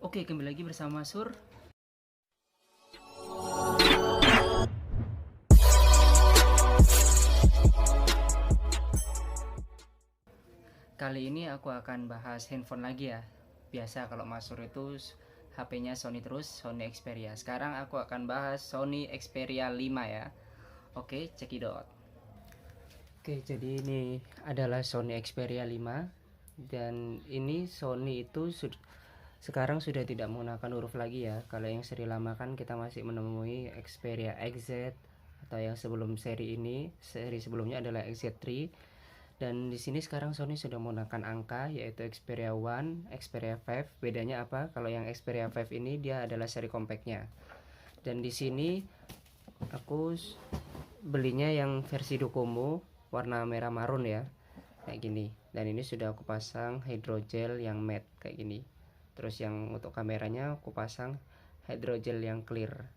Oke, kembali lagi bersama Sur. Kali ini aku akan bahas handphone lagi ya. Biasa kalau Mas Sur itu HP-nya Sony terus, Sony Xperia. Sekarang aku akan bahas Sony Xperia 5 ya. Oke, cekidot. Oke, jadi ini adalah Sony Xperia 5 dan ini Sony itu sekarang sudah tidak menggunakan huruf lagi ya. Kalau yang seri lama kan kita masih menemui Xperia XZ, atau yang sebelum seri ini, seri sebelumnya adalah XZ3. Dan di sini sekarang Sony sudah menggunakan angka, yaitu Xperia 1, Xperia 5. Bedanya apa? Kalau yang Xperia 5 ini dia adalah seri compactnya. Dan di sini aku belinya yang versi Docomo warna merah marun ya, kayak gini. Dan ini sudah aku pasang hydrogel yang matte kayak gini. Terus yang untuk kameranya aku pasang hydrogel yang clear.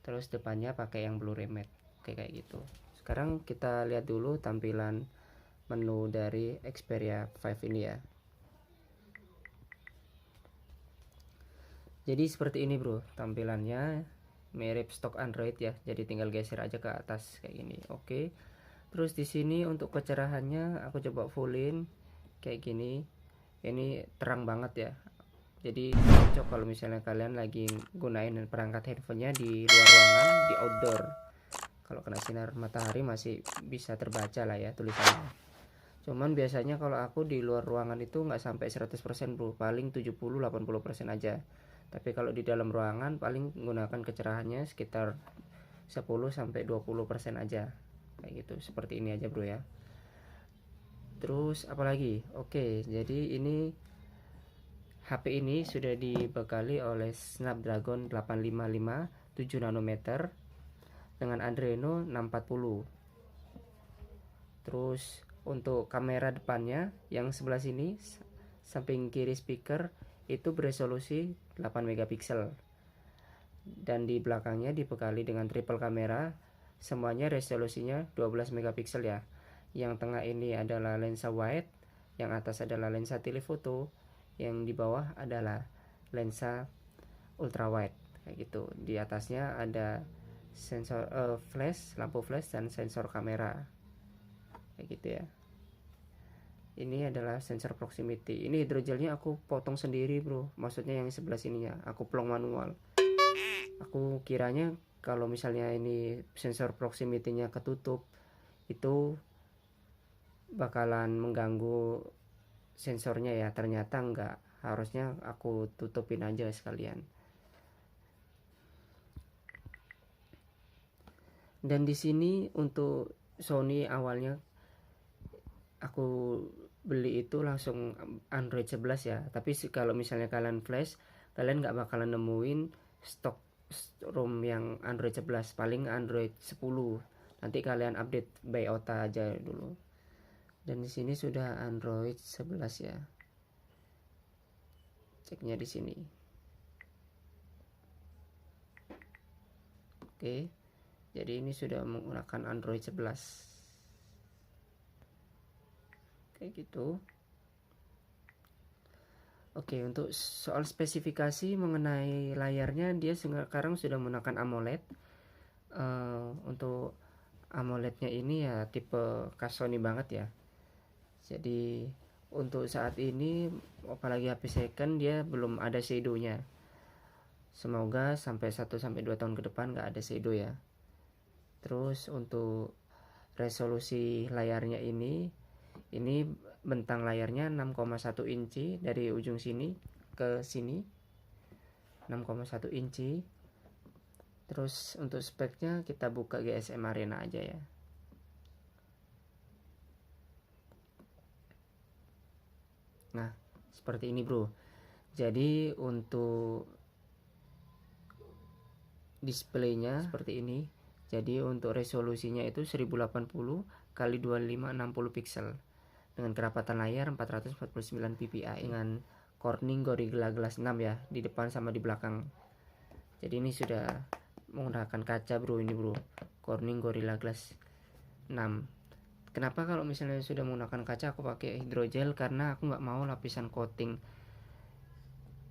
Terus depannya pakai yang Blu-ray matte kayak gitu. Sekarang kita lihat dulu tampilan menu dari Xperia 5 ini ya. Jadi seperti ini bro tampilannya, mirip stok Android ya. Jadi tinggal geser aja ke atas kayak gini. Oke. Terus di sini untuk kecerahannya aku coba fullin kayak gini. Ini terang banget ya. Jadi cocok kalau misalnya kalian lagi gunain perangkat handphonenya di luar ruangan, di outdoor. Kalau kena sinar matahari masih bisa terbaca lah ya tulisannya. Cuman biasanya kalau aku di luar ruangan itu nggak sampai 100% bro, paling 70-80% aja. Tapi kalau di dalam ruangan paling menggunakan kecerahannya sekitar 10-20% aja. Kayak gitu, seperti ini aja bro ya. Terus apalagi? Oke, jadi ini HP ini sudah dibekali oleh Snapdragon 855 7 nanometer dengan Adreno 640. Terus untuk kamera depannya yang sebelah sini samping kiri speaker itu beresolusi 8 megapiksel. Dan di belakangnya dibekali dengan triple kamera, semuanya resolusinya 12 megapiksel ya. Yang tengah ini adalah lensa wide, yang atas adalah lensa telefoto, yang di bawah adalah lensa ultra wide kayak gitu. Di atasnya ada sensor flash, lampu flash dan sensor kamera kayak gitu ya. Ini adalah sensor proximity. Ini hidrogelnya aku potong sendiri bro, maksudnya yang sebelah sininya aku plong manual. Aku kiranya kalau misalnya ini sensor proximity-nya ketutup itu bakalan mengganggu sensornya ya, ternyata enggak. Harusnya aku tutupin aja sekalian. Dan di sini untuk Sony awalnya aku beli itu langsung Android 11 ya. Tapi kalau misalnya kalian flash, kalian nggak bakalan nemuin stok ROM yang Android 11, paling Android 10. Nanti kalian update Biota aja dulu. Dan di sini sudah Android 11 ya. Ceknya di sini. Oke. Jadi ini sudah menggunakan Android 11. Kayak gitu. Oke, untuk soal spesifikasi mengenai layarnya, dia sekarang sudah menggunakan AMOLED. Untuk AMOLED-nya ini ya tipe khas Sony banget ya. Jadi untuk saat ini apalagi HP second dia belum ada shadow-nya. Semoga sampai 1-2 tahun ke depan nggak ada shadow ya. Terus untuk resolusi layarnya ini bentang layarnya 6,1 inci dari ujung sini ke sini, 6,1 inci. Terus untuk speknya kita buka GSM Arena aja ya. Nah seperti ini bro. Jadi untuk displaynya seperti ini. Jadi untuk resolusinya itu 1080 kali 2560 pixel dengan kerapatan layar 449 ppi dengan Corning Gorilla Glass 6 ya di depan sama di belakang. Jadi ini sudah menggunakan kaca bro, ini bro, Corning Gorilla Glass 6. Kenapa kalau misalnya sudah menggunakan kaca aku pakai hidrogel? Karena aku nggak mau lapisan coating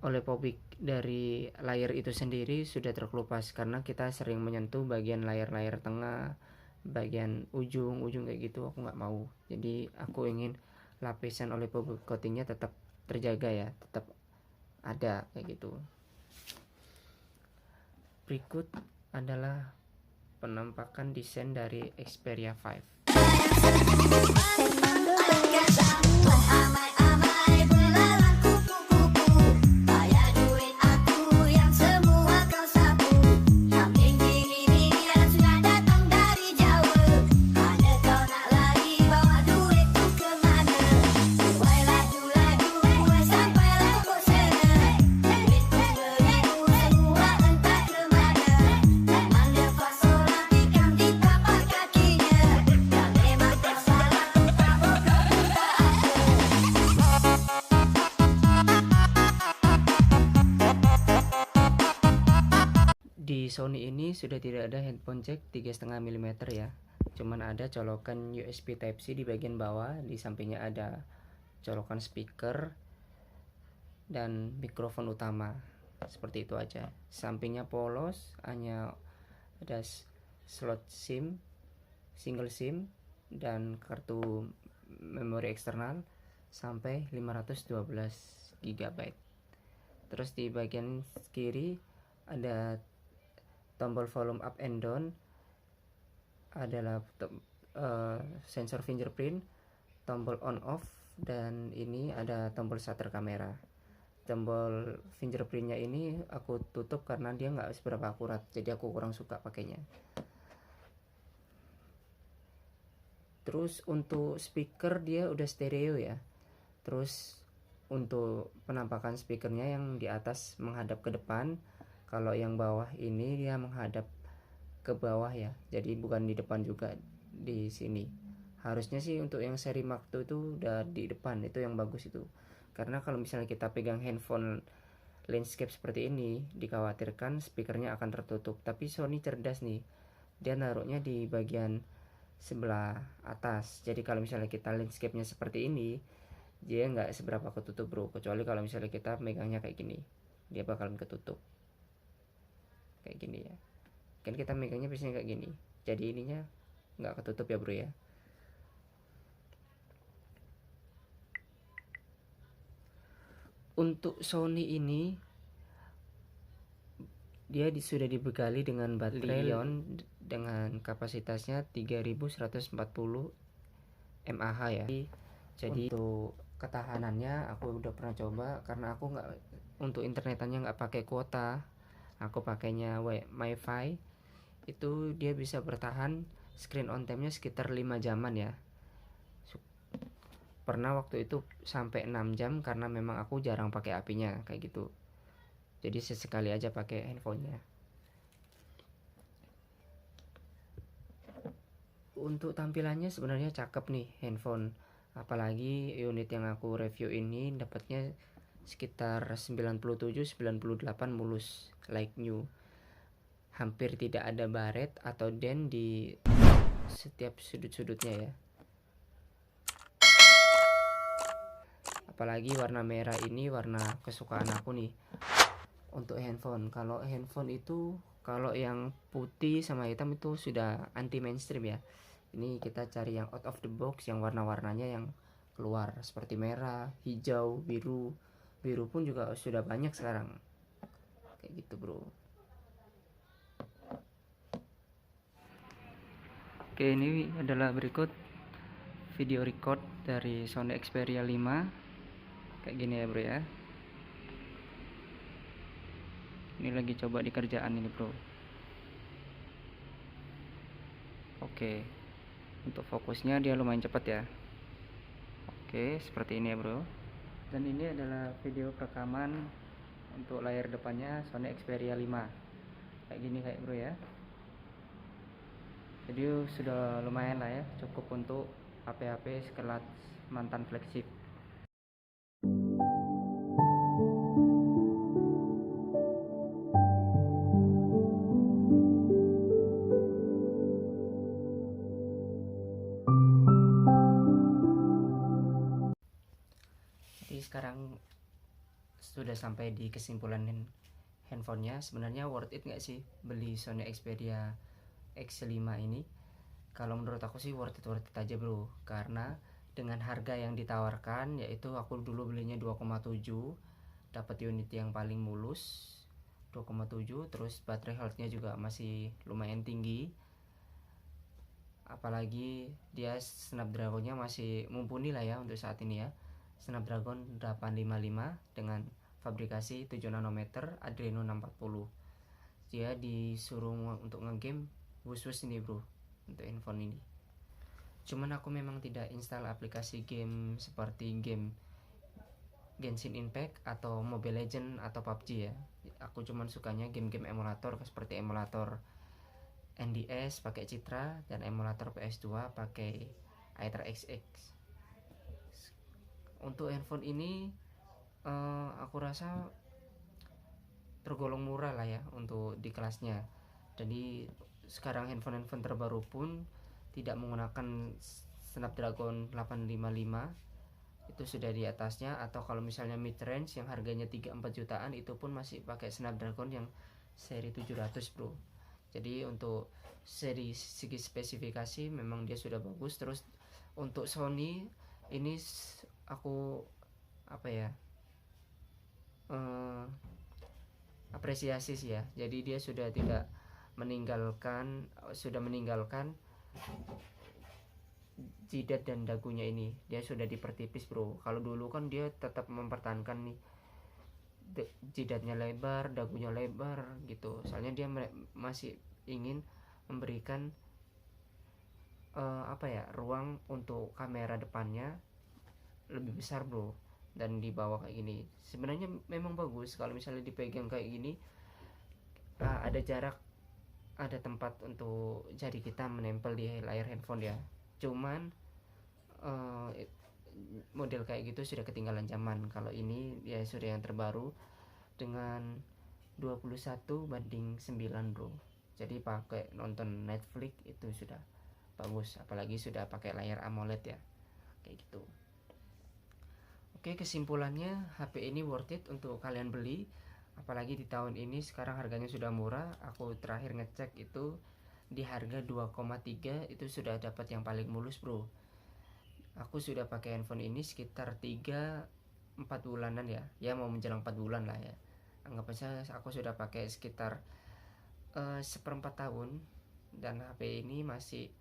oleh publik dari layar itu sendiri sudah terkelupas karena kita sering menyentuh bagian layar tengah, bagian ujung kayak gitu. Aku nggak mau, jadi aku ingin lapisan oleh public coatingnya tetap terjaga ya, tetap ada kayak gitu. Berikut adalah penampakan desain dari Xperia 5. Di Sony ini sudah tidak ada headphone jack 3,5 mm ya, cuman ada colokan USB Type-C di bagian bawah. Di sampingnya ada colokan speaker dan mikrofon utama, seperti itu aja. Sampingnya polos, hanya ada slot SIM, single SIM, dan kartu memori eksternal sampai 512 GB. Terus di bagian kiri ada tombol volume up and down, adalah sensor fingerprint, tombol on off, dan ini ada tombol shutter kamera. Tombol fingerprintnya ini aku tutup karena dia nggak seberapa akurat, jadi aku kurang suka pakainya. Terus untuk speaker dia udah stereo ya. Terus untuk penampakan speakernya yang di atas menghadap ke depan, kalau yang bawah ini dia menghadap ke bawah ya, jadi bukan di depan juga di sini. Harusnya sih untuk yang seri Mark II itu udah di depan, itu yang bagus itu. Karena kalau misalnya kita pegang handphone landscape seperti ini, dikhawatirkan speakernya akan tertutup. Tapi Sony cerdas nih, dia naruhnya di bagian sebelah atas. Jadi kalau misalnya kita landscape-nya seperti ini, dia nggak seberapa ketutup bro. Kecuali kalau misalnya kita megangnya kayak gini, dia bakalan ketutup kayak gini ya. Kan kita megangnya biasanya kayak gini, jadi ininya nggak ketutup ya bro ya. Untuk Sony ini dia sudah dibekali dengan baterai Li-ion dengan kapasitasnya 3140 mAh ya. Jadi untuk ketahanannya aku udah pernah coba, karena aku nggak, untuk internetannya nggak pakai kuota, aku pakainya WiFi. Itu dia bisa bertahan screen on time-nya sekitar 5 jaman ya. Pernah waktu itu sampai 6 jam karena memang aku jarang pakai apinya kayak gitu. Jadi sesekali aja pakai handphonenya. Untuk tampilannya sebenarnya cakep nih handphone. Apalagi unit yang aku review ini dapatnya sekitar 97-98 mulus, like new. Hampir tidak ada baret atau dent di setiap sudut-sudutnya ya. Apalagi warna merah ini warna kesukaan aku nih untuk handphone. Kalau handphone itu, kalau yang putih sama hitam itu sudah anti mainstream ya. Ini kita cari yang out of the box, yang warna-warnanya yang keluar seperti merah, hijau, biru. Biru pun juga sudah banyak sekarang kayak gitu bro. Oke, ini adalah berikut video record dari Sony Xperia 5 kayak gini ya bro ya. Ini lagi coba di kerjaan ini bro. Oke, untuk fokusnya dia lumayan cepat ya. Oke, seperti ini ya bro. Dan ini adalah video rekaman untuk layar depannya Sony Xperia 5 kayak gini kayak bro ya. Jadi sudah lumayan lah ya, cukup untuk HP-HP sekelas mantan flagship. Jadi sekarang sudah sampai di kesimpulan handphonenya, sebenarnya worth it nggak sih beli Sony Xperia X5 ini? Kalau menurut aku sih worth it aja bro, karena dengan harga yang ditawarkan, yaitu aku dulu belinya 2,7, dapat unit yang paling mulus 2,7, terus baterai health-nya juga masih lumayan tinggi, apalagi dia Snapdragon-nya masih mumpuni lah ya untuk saat ini ya. Snapdragon 855 dengan fabrikasi 7 nanometer Adreno 640. Dia disuruh untuk ngegame wus-wus ini bro untuk handphone ini. Cuman aku memang tidak install aplikasi game seperti game Genshin Impact atau Mobile Legend atau PUBG ya. Aku cuman sukanya game-game emulator seperti emulator NDS pakai Citra dan emulator PS2 pakai Aether XX. Untuk handphone ini aku rasa tergolong murah lah ya untuk di kelasnya. Jadi sekarang handphone terbaru pun tidak menggunakan Snapdragon 855, itu sudah di atasnya. Atau kalau misalnya mid range yang harganya 3-4 jutaan itu pun masih pakai Snapdragon yang seri 700 bro. Jadi untuk segi spesifikasi memang dia sudah bagus. Terus untuk Sony ini aku apresiasi sih ya. Jadi dia sudah meninggalkan jidat dan dagunya ini, dia sudah dipertipis bro. Kalau dulu kan dia tetap mempertahankan nih jidatnya lebar, dagunya lebar gitu. Soalnya dia masih ingin memberikan ruang untuk kamera depannya lebih besar bro. Dan di bawah kayak gini sebenarnya memang bagus kalau misalnya dipegang kayak gini, ada jarak, ada tempat untuk jari kita menempel di layar handphone ya. Cuman model kayak gitu sudah ketinggalan zaman. Kalau ini ya sudah yang terbaru dengan 21:9 bro. Jadi pakai nonton Netflix itu sudah bagus, apalagi sudah pakai layar AMOLED ya, kayak gitu. Oke, kesimpulannya HP ini worth it untuk kalian beli, apalagi di tahun ini sekarang harganya sudah murah. Aku terakhir ngecek itu di harga 2,3 itu sudah dapat yang paling mulus bro. Aku sudah pakai handphone ini sekitar 3-4 bulanan ya mau menjelang 4 bulan lah ya. Anggap aja aku sudah pakai sekitar seperempat tahun, dan HP ini masih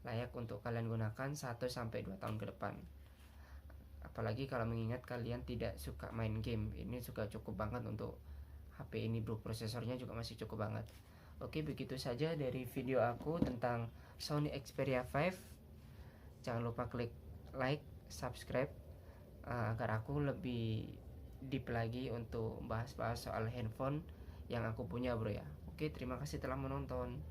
layak untuk kalian gunakan 1-2 tahun ke depan. Apalagi kalau mengingat kalian tidak suka main game, ini juga cukup banget untuk HP ini bro. Prosesornya juga masih cukup banget. Oke, begitu saja dari video aku tentang Sony Xperia 5. Jangan lupa klik like, subscribe agar aku lebih deep lagi untuk bahas-bahas soal handphone yang aku punya bro ya. Oke, terima kasih telah menonton.